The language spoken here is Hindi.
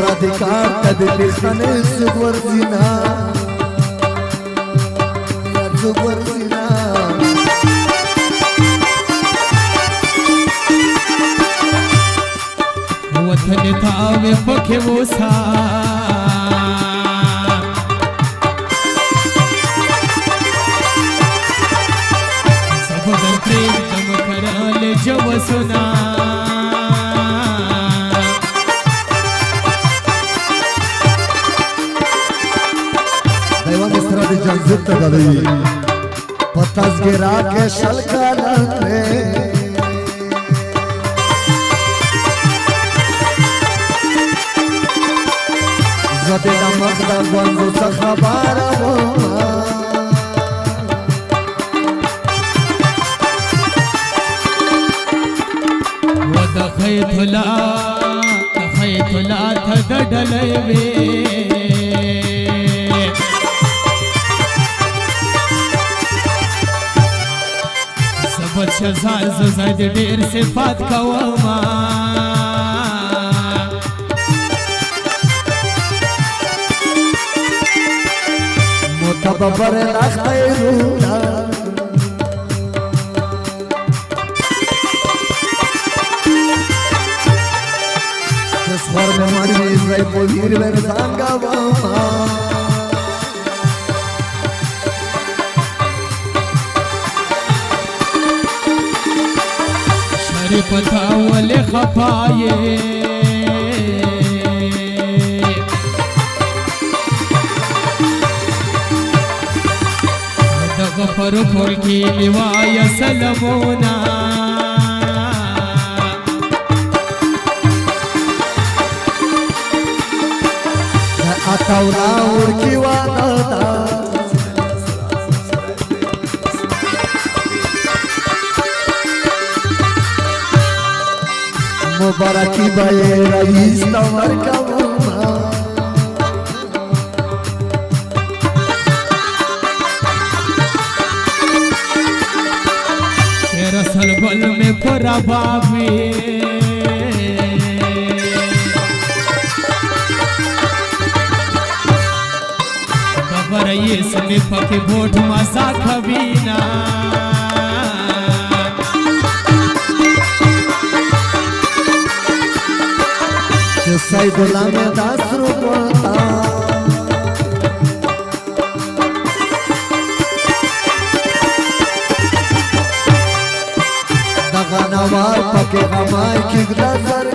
प्राधिकार तदबी खाने सुगर जिना सुगर जिना वतन थावे पखे वोसा सबदर प्रेम तम कराल जव सुना दैवान इस तरह दी जंजित गली पतास गिरा के शलका लंबे जदे नमक दा गंजो सखबार वदखै थुला थदडलवे सबद शजार जुजाद डेर से फात कवमा मोतबर लखैरुना स्वर में मरी इज़राइल पोलीर में रंगा वामा पथा वाले खफाए गफर खोल की लिवाय सलमोना अतौला उड़की वादा मुबारकी बाये रईस तमर कवमा तेरा सलबल में पूरा बाबी खबर ये सने पके बोठ मसा खबीना सैदुल्ला में 10 रुपया दगानवार पके कमाई की नजर